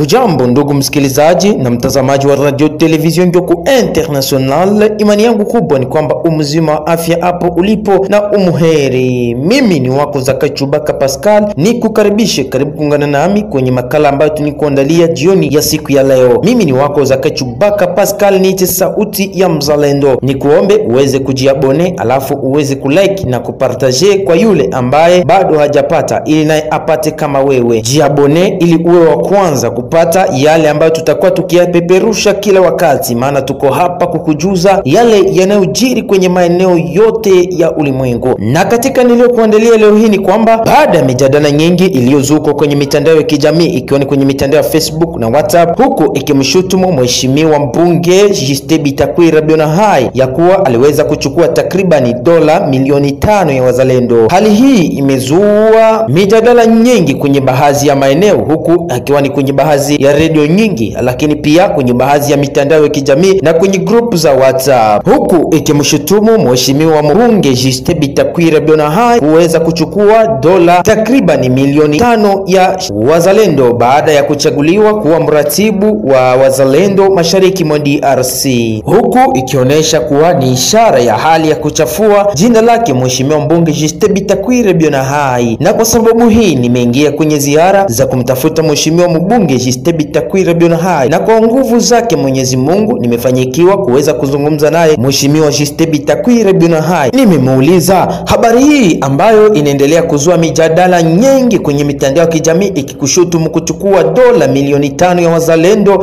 Ujambo ndugu msikilizaji na mtazamaji wa Radio Television Ngyoku International. Imani yangu kubwa ni kwamba umzima wa afya hapo ulipo na umuheri. Mimi ni wako Zakachubaka Pascal, ni kukaribishe karibu kuungana nami kwenye makala ambayo tunikuandalia jioni ya siku ya leo. Mimi ni wako Zakachubaka Pascal, niite sauti ya mzalendo. Ni kuombe uweze kujiabone, alafu uweze kulike na kupartaje kwa yule ambaye bado hajapata, ili naye apate kama wewe. Jiabone ili uwe wa kwanza kupata yale ambayo tutakuwa tukiyapeperusha kila wakati, maana tuko hapa kukujuza yale yanayojiri kwenye maeneo yote ya ulimwengu. Na katika niliyokuandalia leo hii ni kwamba baada ya mijadala nyingi iliyozuka kwenye mitandao ya kijamii, ikiwa ni kwenye mitandao ya Facebook na WhatsApp, huku ikimshutumu mheshimiwa mbunge Justin Bitakwira Bionahai ya kuwa aliweza kuchukua takribani dola milioni 5 ya wazalendo. Hali hii imezua mijadala nyingi kwenye baadhi ya maeneo, huku akiwa ni kwenye baadhi ya radio nyingi, lakini pia kwenye baadhi ya mitandao ya kijamii na kwenye group za WhatsApp, huku ikimshutumu mheshimiwa mbunge Justin Bitakwira Bionahai kuweza kuchukua dola takriban milioni 5 ya wazalendo baada ya kuchaguliwa kuwa mratibu wa wazalendo mashariki mwa DRC, huku ikionyesha kuwa ni ishara ya hali ya kuchafua jina lake mheshimiwa mbunge Justin Bitakwira Bionahai. Na kwa sababu hii nimeingia kwenye ziara za kumtafuta mheshimiwa mbunge Justin Bitakwira Bionahai, na kwa nguvu zake Mwenyezi Mungu nimefanyikiwa kuweza kuzungumza naye mheshimiwa Justin Bitakwira Bionahai. Nimemuuliza habari hii ambayo inaendelea kuzua mijadala nyingi kwenye mitandao ya kijamii ikikushutumu kuchukua dola milioni 5 ya wazalendo,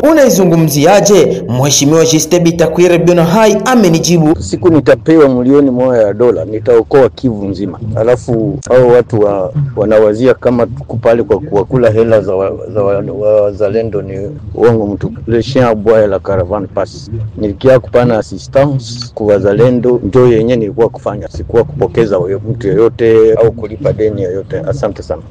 unaizungumziaje? Mheshimiwa Justin Bitakwira Bionahai amenijibu, siku nitapewa milioni 1 ya dola nitaokoa Kivu nzima. Alafu hao watu wanawazia kama tuko pale kwa kuwakula hela za wazalendo. Ni uongo mtu. Le chien aboie la caravane passe. Nilikia kupana assistance kwa wazalendo, ndio yenye nilikuwa kufanya, sikuwa kupokeza mtu yoyote au kulipa deni yoyote. Asante sana.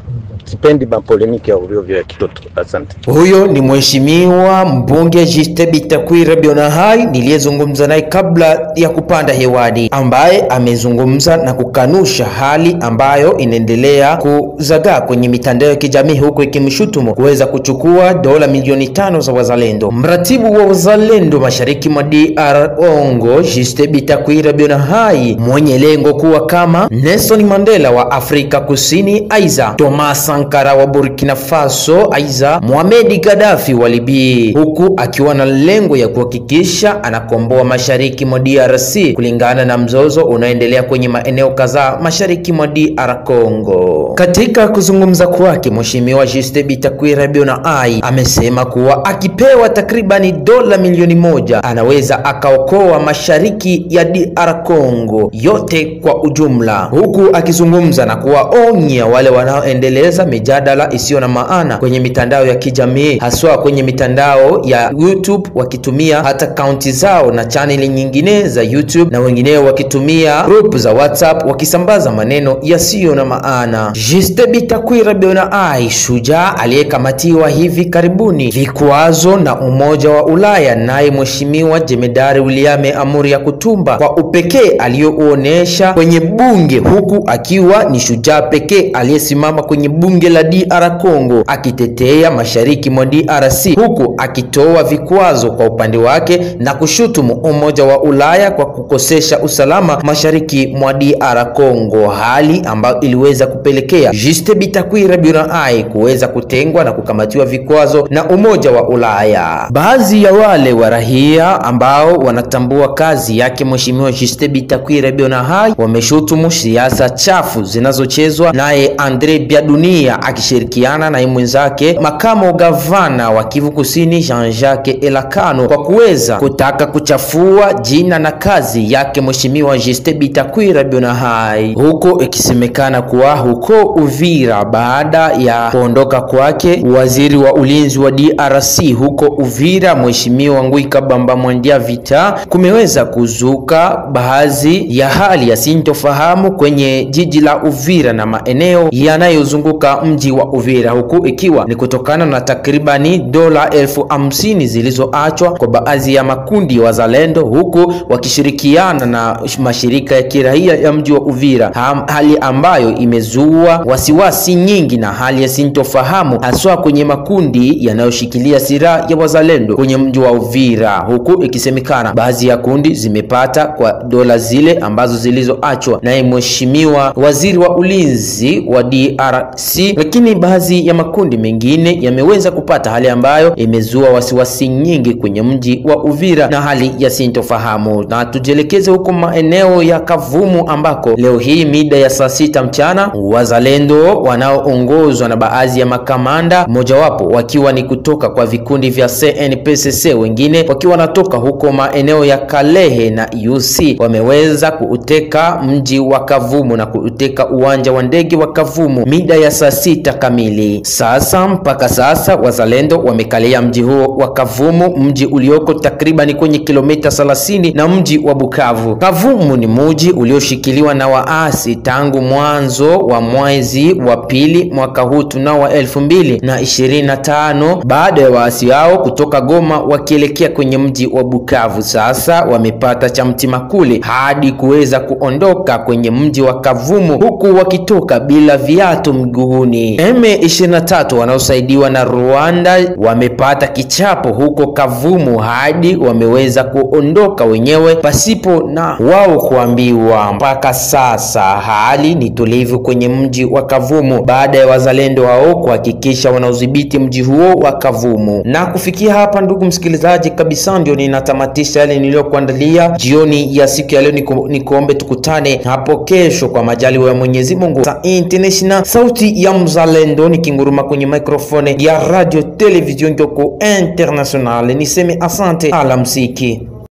Sipendi polemiki ya ovyo ya kitoto. Asante. Huyo ni mheshimiwa mbunge Justin Bitakwira Bionahai niliyezungumza naye kabla ya kupanda hewani, ambaye amezungumza na kukanusha hali ambayo inaendelea kuzagaa kwenye mitandao ya kijamii, huko ikimshutumu kuweza kuchukua dola milioni 5 za wazalendo. Mratibu wa wazalendo mashariki mwa DR Congo Justin Bitakwira Bionahai, mwenye lengo kuwa kama Nelson Mandela wa Afrika Kusini, aiza Thomas Sankara wa Burkina Faso, aiza Mohamed Gaddafi wa Libya, huku akiwa na lengo ya kuhakikisha anakomboa mashariki mwa DRC kulingana na mzozo unaoendelea kwenye maeneo kadhaa mashariki mwa DR Congo. Katika kuzungumza kwake, mheshimiwa Justin Bitakwira Bionahai amesema kuwa akipewa takribani dola milioni 1 anaweza akaokoa mashariki ya DR Congo yote kwa ujumla, huku akizungumza na kuwaonya wale wanaoendeleza mijadala isiyo na maana kwenye mitandao ya kijamii, haswa kwenye mitandao ya YouTube, wakitumia hata akaunti zao na channel nyingine za YouTube, na wengineo wakitumia group za WhatsApp wakisambaza maneno yasiyo na maana. Justin Bitakwira Bionahai, shujaa aliyekamatiwa hivi karibuni vikwazo na Umoja wa Ulaya, naye mheshimiwa Jemedari William Amuri ya Kutumba kwa upekee aliyoonesha kwenye bunge, huku akiwa ni shujaa pekee aliyesimama kwenye bunge la DR Congo akitetea mashariki mwa DRC, huku akitoa vikwazo kwa upande wake na kushutumu Umoja wa Ulaya kwa kukosesha usalama mashariki mwa DR Congo, hali ambayo iliweza kupelekea Justin Bitakwira Bionahai kuweza kutengwa na kukamatiwa vikwazo na Umoja wa Ulaya. Baadhi ya wale wa raia ambao wanatambua kazi yake mheshimiwa Justin Bitakwira Bionahai wameshutumu siasa chafu zinazochezwa naye Andre Biadunia akishirikiana na mwenzake makamo gavana wa Kivu Kusini Jean-Jacques Elakano kwa kuweza kutaka kuchafua jina na kazi yake mheshimiwa Justin Bitakwira Bionahai, huko ikisemekana kuwa huko Uvira baada ya kuondoka kwake waziri wa ulinzi wa DRC huko Uvira mheshimiwa Ngui Kabamba Mwandia Vita, kumeweza kuzuka baadhi ya hali ya sintofahamu kwenye jiji la Uvira na maeneo yanayozunguka kutoka mji wa Uvira, huku ikiwa ni kutokana na takribani dola 50,000 zilizoachwa kwa baadhi ya makundi wazalendo, huku wakishirikiana na mashirika ya kiraia ya mji wa Uvira, hali ambayo imezua wasiwasi nyingi na hali ya sintofahamu haswa kwenye makundi yanayoshikilia silaha ya wazalendo kwenye mji wa Uvira, huku ikisemekana baadhi ya kundi zimepata kwa dola zile ambazo zilizoachwa na mheshimiwa waziri wa ulinzi wa DRC, lakini baadhi ya makundi mengine yameweza kupata, hali ambayo imezua wasiwasi nyingi kwenye mji wa Uvira na hali ya sintofahamu. Na tujelekeze huko maeneo ya Kavumu ambako leo hii mida ya saa 6 mchana wazalendo wanaoongozwa na baadhi ya makamanda, mojawapo wakiwa ni kutoka kwa vikundi vya CNPSC, wengine wakiwa wanatoka huko maeneo ya Kalehe na UC, wameweza kuuteka mji wa Kavumu na kuuteka uwanja wa ndege wa Kavumu mida ya saa 6 kamili. Sasa mpaka sasa wazalendo wamekalia mji huo wa Kavumu, mji ulioko takriban kwenye kilomita 30 na mji wa Bukavu. Kavumu ni mji ulioshikiliwa na waasi tangu mwanzo wa mwezi wa pili mwaka huu tunao wa 2025, baada ya waasi hao kutoka Goma wakielekea kwenye mji wa Bukavu. Sasa wamepata cha mtima kule hadi kuweza kuondoka kwenye mji wa Kavumu, huku wakitoka bila viatu mguuni. M23 wanaosaidiwa na Rwanda wamepata kichapo huko Kavumu hadi wameweza kuondoka wenyewe pasipo na wao kuambiwa. Mpaka sasa hali ni tulivu kwenye mji wa Kavumu baada ya wazalendo wao kuhakikisha wanaudhibiti mji huo wa Kavumu. Na kufikia hapa, ndugu msikilizaji, kabisa ndio ninatamatisha yale niliyokuandalia jioni ya siku ya leo. Nikuombe tukutane hapo kesho kwa majaliwa ya Mwenyezi Mungu. International, sauti ya mzalendo, nikinguruma kwenye microphone ya Radio Television Ngyoku International. Niseme asante, alamsiki.